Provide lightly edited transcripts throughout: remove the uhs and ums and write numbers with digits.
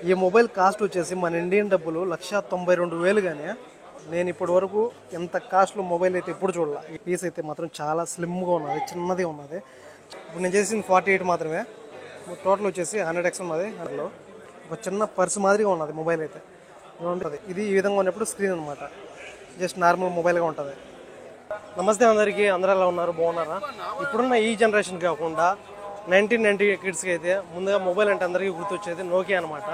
ఈ mobile cost వచ్చేసి మన ఇండియన్ డబ్బులు 1,92,000 కానీ నేను ఇప్పటి వరకు ఎంత కాస్ట్లో మొబైల్ అయితే ఎప్పుడు చూడాల. ఈ పీస్ అయితే మాత్రం చాలా స్లిమ్గా ఉన్నది, చిన్నది ఉన్నది. ఇప్పుడు నేను చేసింది 48 మాత్రమే. టోటల్ వచ్చేసి 100x ఉన్నది. అందులో ఒక చిన్న పర్స్ మాదిరిగా ఉన్నది మొబైల్ అయితే ఉంటుంది. ఇది ఈ విధంగా ఉన్నప్పుడు స్క్రీన్ అనమాట, జస్ట్ నార్మల్ మొబైల్గా ఉంటుంది. నమస్తే అందరికీ, అందరూ ఎలా ఉన్నారు, బాగున్నారా? ఇప్పుడున్న ఈ జనరేషన్ కాకుండా 1990 కిడ్స్కి అయితే ముందుగా మొబైల్ అంటే అందరికీ గుర్తొచ్చేది నోకియా అనమాట.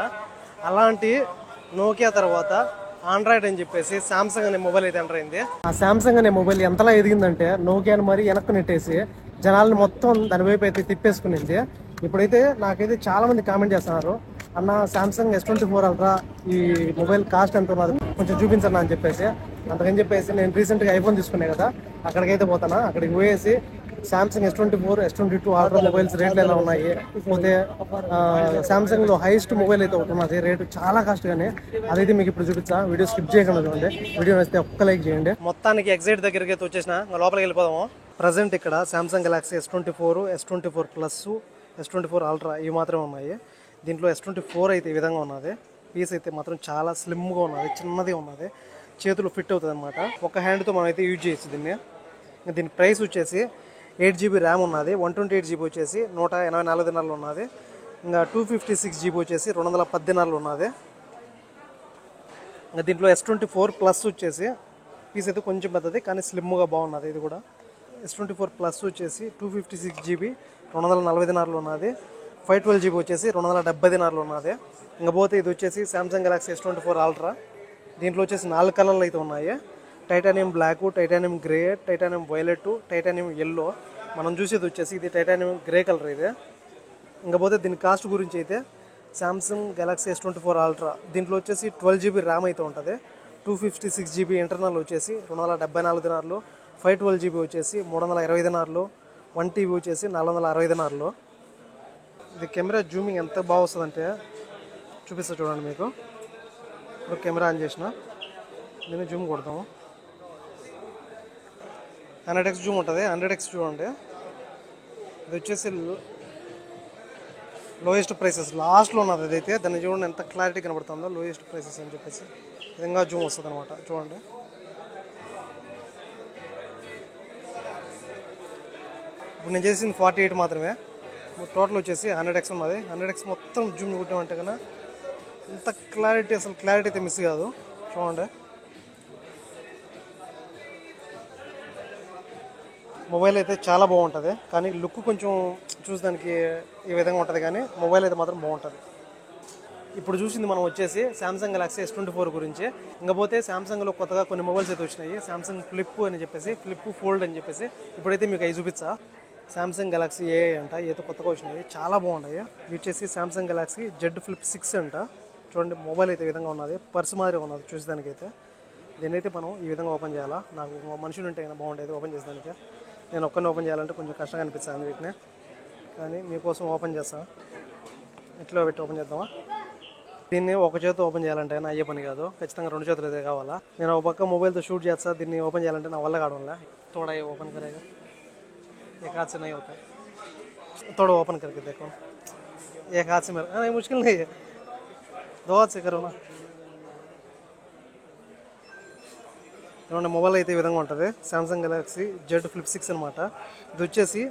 అలాంటి నోకియా తర్వాత ఆండ్రాయిడ్ అని చెప్పేసి శాంసంగ్ అనే మొబైల్ అయితే ఎంటర్ అయింది. ఆ శాంసంగ్ అనే మొబైల్ ఎంతలా ఎదిగిందంటే నోకియాని మరి వెనక్కు నెట్టేసి జనాల్ని మొత్తం దాని వైపు అయితే తిప్పేసుకునింది. ఇప్పుడైతే నాకైతే చాలా మంది కామెంట్ చేస్తున్నారు, అన్న శాంసంగ్ S24 అల్ట్రా ఈ మొబైల్ కాస్ట్ ఎంత ఉన్నది కొంచెం చూపించండి అని చెప్పేసి. అందుకని చెప్పేసి నేను రీసెంట్గా ఐఫోన్ తీసుకున్నాను కదా, అక్కడికైతే పోతానా. అక్కడికి పోయేసి Samsung S24, S22 ultra mobiles రేట్లు ఎలా ఉన్నాయి, పోతే శాంసంగ్లో హైయెస్ట్ మొబైల్ అయితే ఒకటి ఉన్నది, రేటు చాలా కాస్ట్. కానీ అదైతే మీకు ఇప్పుడు చూపించా. వీడియో స్కిప్ చేయకుండా చూడండి, వీడియో నచ్చితే ఒక్క లైక్ చేయండి. మొత్తానికి ఎగ్జైట్ దగ్గరికి అయితే వచ్చేసిన, లోపలికి వెళ్ళిపోదాము. ప్రజెంట్ ఇక్కడ Samsung Galaxy S24, S24 plus, S24 ultra ఇవి మాత్రమే ఉన్నాయి. దీంట్లో S24 అయితే ఈ విధంగా ఉన్నది. పీస్ అయితే మాత్రం చాలా స్లిమ్గా ఉన్నది, చిన్నది ఉన్నది, చేతులు ఫిట్ అవుతుంది అనమాట. ఒక హ్యాండ్తో మనం అయితే యూజ్ చేయొచ్చు దీన్ని. దీని ప్రైస్ వచ్చేసి 8GB ర్యామ్ ఉన్నది, 128GB వచ్చేసి 184 దినాలు ఉన్నది. ఇంకా 256GB వచ్చేసి 210 దినాలు ఉన్నది. ఇంకా దీంట్లో S24 ప్లస్ వచ్చేసి పీస్ అయితే కొంచెం పెద్దది కానీ స్లిమ్గా బాగున్నది. ఇది కూడా S24 ప్లస్ వచ్చేసి 256GB 240 దినాలు ఉన్నది. 512GB వచ్చేసి 270 దినాలు ఉన్నది. ఇంకా పోతే ఇది వచ్చేసి శాంసంగ్ గెలాక్సీ S24 అల్ట్రా. దీంట్లో వచ్చేసి 4 కలర్లు అయితే ఉన్నాయి, titanium black, titanium grey, titanium violet, titanium yellow. మనం చూసేది వచ్చేసి ఇది టైటానియం గ్రే కలర్ ఇది. ఇంకా పోతే దీని కాస్ట్ గురించి అయితే శాంసంగ్ గెలాక్సీ S24 అల్ట్రా దీంట్లో వచ్చేసి 12GB ర్యామ్ అయితే ఉంటుంది, 256GB ఇంటర్నల్ వచ్చేసి 274 దినాలు, 512GB వచ్చేసి 320 దినాలు, 1TB వచ్చేసి 460 దినాలు. ఇది కెమెరా జూమింగ్ ఎంత బాగా వస్తుందంటే చూపిస్తా చూడండి మీకు. ఇప్పుడు కెమెరా ఆన్ చేసిన దీన్ని జూమ్ కొడతాము, 100x జూమ్ ఉంటుంది. 100x చూడండి. ఇది వచ్చేసి లోయెస్ట్ ప్రైసెస్ లాస్ట్లో ఉన్నది. అదైతే దాన్ని చూడండి ఎంత క్లారిటీ కనబడుతుందో, లోయెస్ట్ ప్రైసెస్ అని చెప్పేసి విధంగా జూమ్ వస్తుంది అనమాట. చూడండి, ఇప్పుడు నేను చేసింది 48 మాత్రమే. టోటల్ వచ్చేసి 100x ఉన్నది. 100x మొత్తం జూమ్ కొట్టామంటే కన్నా ఇంత క్లారిటీ, అసలు క్లారిటీ అయితే మిస్ కాదు. చూడండి, మొబైల్ అయితే చాలా బాగుంటుంది. కానీ లుక్ కొంచెం చూసడానికి ఈ విధంగా ఉంటుంది, కానీ మొబైల్ అయితే మాత్రం బాగుంటుంది. ఇప్పుడు చూసింది మనం వచ్చేసి శాంసంగ్ గెలాక్సీ S24 గురించి. ఇంకపోతే శాంసంగ్లో కొత్తగా కొన్ని మొబైల్స్ అయితే వచ్చినాయి, శాంసంగ్ ఫ్లిప్ అని చెప్పేసి, ఫ్లిప్ ఫోల్డ్ అని చెప్పేసి. ఇప్పుడైతే మీకు అవి చూపించా. శాంసంగ్ గెలాక్సీ ఏ అంట, ఏదో కొత్తగా వచ్చినాయి, చాలా బాగున్నాయి. ఇది వచ్చేసి శాంసంగ్ గెలాక్సీ Z Flip 6 అంట. చూడండి, మొబైల్ అయితే ఈ విధంగా ఉన్నది, పర్స్ మాదిరి ఉన్నది చూసేదానికైతే. దీన్నైతే మనం ఈ విధంగా ఓపెన్ చేయాలా. నాకు మనుషులు ఉంటే అయినా బాగుండేది ఓపెన్ చేసేదానికి. నేను ఒక్కరిని ఓపెన్ చేయాలంటే కొంచెం కష్టంగా అనిపిస్తుంది వీటిని, కానీ మీకోసం ఓపెన్ చేస్తాను. ఇట్లా పెట్టి ఓపెన్ చేద్దామా. దీన్ని ఒక చేతితో ఓపెన్ చేయాలంటే నా అయ్యే పని కాదు, ఖచ్చితంగా 2 చేతులు అయితే కావాలా. నేను ఒక పక్క మొబైల్తో షూట్ చేస్తా, దీన్ని ఓపెన్ చేయాలంటే నా వల్ల కావడంలా. थोड़ा ये ओपन करेगा, एक हाथ से नहीं होता है, थोड़ा ओपन करके देखो. एक हाथ से मेरा नहीं, मुश्किल नहीं है, 2 हाथ से करो ना. చూడండి, మొబైల్ అయితే ఈ విధంగా ఉంటుంది. శాంసంగ్ గెలాక్సీ Z Flip 6 అనమాట. ఇది వచ్చేసి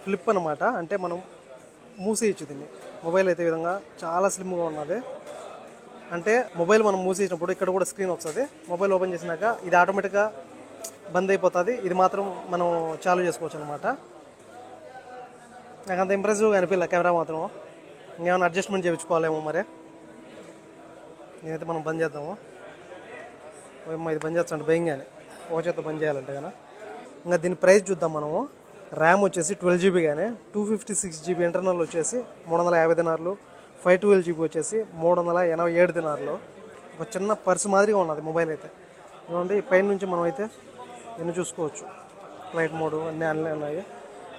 ఫ్లిప్ అనమాట, అంటే మనం మూసేయచ్చు దీన్ని. మొబైల్ అయితే ఈ విధంగా చాలా స్లిమ్గా ఉన్నది. అంటే మొబైల్ మనం మూసేసినప్పుడు ఇక్కడ కూడా స్క్రీన్ వస్తుంది. మొబైల్ ఓపెన్ చేసినాక ఇది ఆటోమేటిక్గా బంద్ అయిపోతుంది, ఇది మాత్రం మనం చాలు చేసుకోవచ్చు అనమాట. నాకు అంత ఇంప్రెసివ్గా అనిపించలే కెమెరా మాత్రం. ఇంకేమైనా అడ్జస్ట్మెంట్ చేయించుకోవాలేమో మరి. నేనైతే మనం బంద్ చేద్దాము. ఇది బంద్ చేస్తాంటే భయంగానే, ఒక చేత బంద్ చేయాలంటే కదా. ఇంకా దీని ప్రైస్ చూద్దాం మనము. ర్యామ్ వచ్చేసి 12GB కానీ, 256GB ఇంటర్నల్ వచ్చేసి 350 దినాలు, 512GB వచ్చేసి 387 దినాలు. ఒక చిన్న పర్స్ మాదిరిగా ఉన్నది మొబైల్ అయితే. చూడండి, పైన నుంచి మనం అయితే ఎన్ని చూసుకోవచ్చు. ఫ్లైట్ మోడ్ అన్నీ అన్నీ ఉన్నాయి.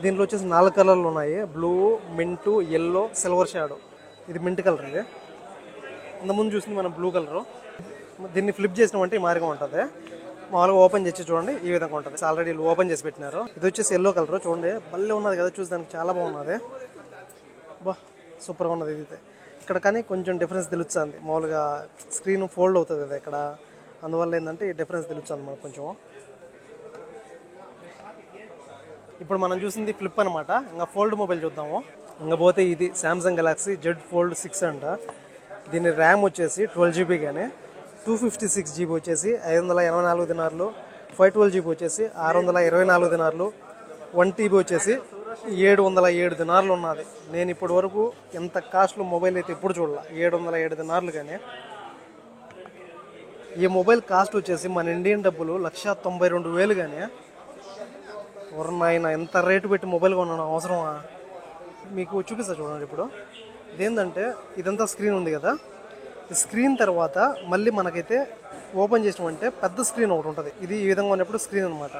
దీంట్లో వచ్చేసి 4 కలర్లు ఉన్నాయి, బ్లూ, మింటు, ఎల్లో, సిల్వర్ షాడో. ఇది మింట్ కలర్. ఇది ఇంతకుముందు చూసింది మనం బ్లూ కలరు. దీన్ని ఫ్లిప్ చేసినామంటే ఈ మాదిరిగా ఉంటుంది. మామూలుగా ఓపెన్ చేసి చూడండి ఈ విధంగా ఉంటుంది. ఆల్రెడీ ఓపెన్ చేసి పెట్టినారు. ఇది వచ్చేసి ఎల్లో కలర్. చూడండి, భలే ఉన్నది కదా, చూసేదానికి చాలా బాగున్నది. బా, సూపర్గా ఉన్నది. ఇది ఇక్కడ కానీ కొంచెం డిఫరెన్స్ తెలుస్తుంది. మామూలుగా స్క్రీన్ ఫోల్డ్ అవుతుంది కదా ఇక్కడ, అందువల్ల ఏంటంటే ఈ డిఫరెన్స్ తెలుస్తుంది మనకు కొంచెం. ఇప్పుడు మనం చూసింది ఫ్లిప్ అనమాట. ఇంకా ఫోల్డ్ మొబైల్ చూద్దాము. ఇంకా పోతే ఇది శాంసంగ్ గెలాక్సీ జెడ్ ఫోల్డ్ 6 అంట. దీని ర్యామ్ వచ్చేసి 12GB కానీ 256GB వచ్చేసి 584 దినార్లు, 512GB వచ్చేసి 624 దినార్లు, 1TB వచ్చేసి 707 దినార్లు ఉన్నది. నేను ఇప్పటి వరకు ఎంత కాస్ట్లో మొబైల్ అయితే ఎప్పుడు చూడాల, 707 దినార్లు. కానీ ఈ మొబైల్ కాస్ట్ వచ్చేసి మన ఇండియన్ డబ్బులు 192,000 కానీ ఎవరన్నా ఎంత రేటు పెట్టి మొబైల్ కొన్నాను అవసరమా? మీకు చూపిస్తా చూడండి. ఇప్పుడు ఇదేంటంటే ఇదంతా స్క్రీన్ ఉంది కదా, ఈ స్క్రీన్ తర్వాత మళ్ళీ మనకైతే ఓపెన్ చేసినామంటే పెద్ద స్క్రీన్ ఒకటి ఉంటుంది. ఇది ఈ విధంగా ఉన్నప్పుడు స్క్రీన్ అనమాట,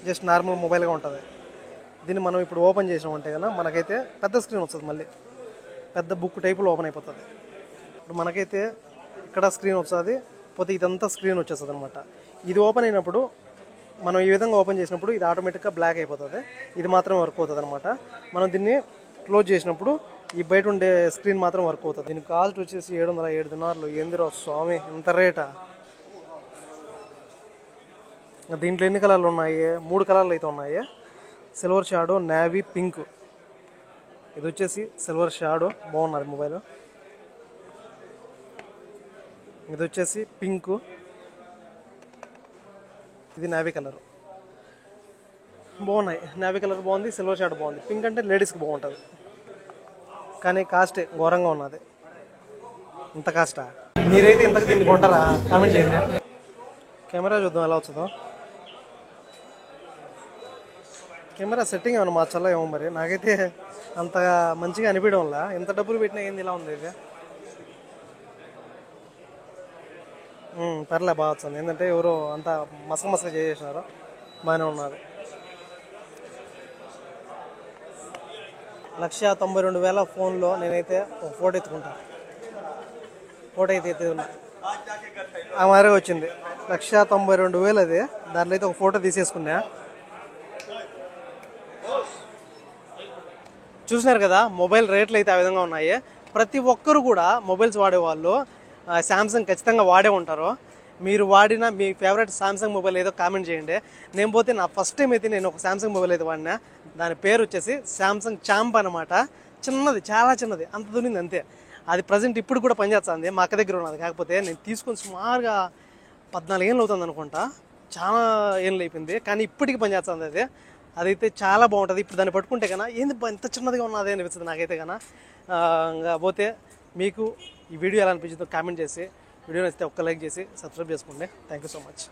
జస్ట్ నార్మల్ మొబైల్గా ఉంటుంది. దీన్ని మనం ఇప్పుడు ఓపెన్ చేసినామంటే కదా మనకైతే పెద్ద స్క్రీన్ వస్తుంది, మళ్ళీ పెద్ద బుక్ టైపులో ఓపెన్ అయిపోతుంది. ఇప్పుడు మనకైతే ఇక్కడ స్క్రీన్ వస్తుంది, పోతే ఇదంతా స్క్రీన్ వచ్చేస్తుంది అనమాట. ఇది ఓపెన్ అయినప్పుడు మనం ఈ విధంగా ఓపెన్ చేసినప్పుడు ఇది ఆటోమేటిక్గా బ్లాక్ అయిపోతుంది, ఇది మాత్రం వర్క్ అవుతుంది అనమాట. మనం దీన్ని క్లోజ్ చేసినప్పుడు ఈ బయట ఉండే స్క్రీన్ మాత్రం వర్క్ అవుతుంది. దీని కాస్ట్ వచ్చేసి 707 దినార్లు. ఏందిరో స్వామి ఎంత రేటా! దీంట్లో ఎన్ని కలర్లు ఉన్నాయి? 3 కలర్లు అయితే ఉన్నాయి. Silver shadow, navy, pink. ఇది వచ్చేసి సిల్వర్ షాడో, బాగున్నది మొబైల్. ఇది వచ్చేసి పింక్, ఇది నేవీ కలర్. బాగున్నాయి. నేవీ కలర్ బాగుంది, సిల్వర్ షాడో బాగుంది. పింక్ అంటే లేడీస్కి బాగుంటుంది, కానీ కాస్టే ఘోరంగా ఉన్నది. ఇంత కాస్టా? మీరైతే ఇంతకు దీన్ని కొంటారా? కామెంట్ చేయండి. కెమెరా చూద్దాం ఎలా వచ్చుదో. కెమెరా సెట్టింగ్ ఏమైనా మార్చాలా ఏమో మరి, నాకైతే అంత మంచిగా అనిపించడం వల్ల. ఎంత డబ్బులు పెట్టినా ఏంది ఇలా ఉంది ఇది. పర్లే, బాగా వచ్చింది. ఏంటంటే ఎవరో అంత మసక చేసేసినారు, బాగానే ఉన్నారు. 192,000 ఫోన్లో నేనైతే ఒక ఫోటో ఎత్తుకుంటాను. ఫోటో అయితే ఎత్తుకున్నా, ఆ మారే వచ్చింది 192,000 అది. దాంట్లో అయితే ఒక ఫోటో తీసేసుకున్నా. చూసినారు కదా మొబైల్ రేట్లు అయితే ఆ విధంగా ఉన్నాయి. ప్రతి ఒక్కరు కూడా మొబైల్స్ వాడేవాళ్ళు శాంసంగ్ ఖచ్చితంగా వాడే ఉంటారు. మీరు వాడిన మీ ఫేవరెట్ శాంసంగ్ మొబైల్ ఏదో కామెంట్ చేయండి. నేను పోతే నా ఫస్ట్ టైం అయితే నేను ఒక శాంసంగ్ మొబైల్ అయితే వాడినా. దాని పేరు వచ్చేసి శాంసంగ్ చాంప్ అనమాట. చిన్నది, చాలా చిన్నది, అంత దున్నింది అంతే. అది ప్రజెంట్ ఇప్పుడు కూడా పనిచేస్తుంది, మా అక్క దగ్గర ఉన్నది. కాకపోతే నేను తీసుకొని సుమారుగా 14 ఏళ్ళు అవుతుంది అనుకుంటా, చాలా ఏళ్ళు అయిపోయింది. కానీ ఇప్పటికీ పనిచేస్తుంది అది. అదైతే చాలా బాగుంటుంది. ఇప్పుడు దాన్ని పట్టుకుంటే కన్నా ఏంది ఎంత చిన్నదిగా ఉన్నది అనిపిస్తుంది నాకైతే కన్నా. ఇంకా పోతే మీకు ఈ వీడియో ఎలా అనిపించిందో కామెంట్ చేసి, వీడియో నచ్చితే ఒక్క లైక్ చేసి సబ్స్క్రైబ్ చేసుకోండి. Thank you so much.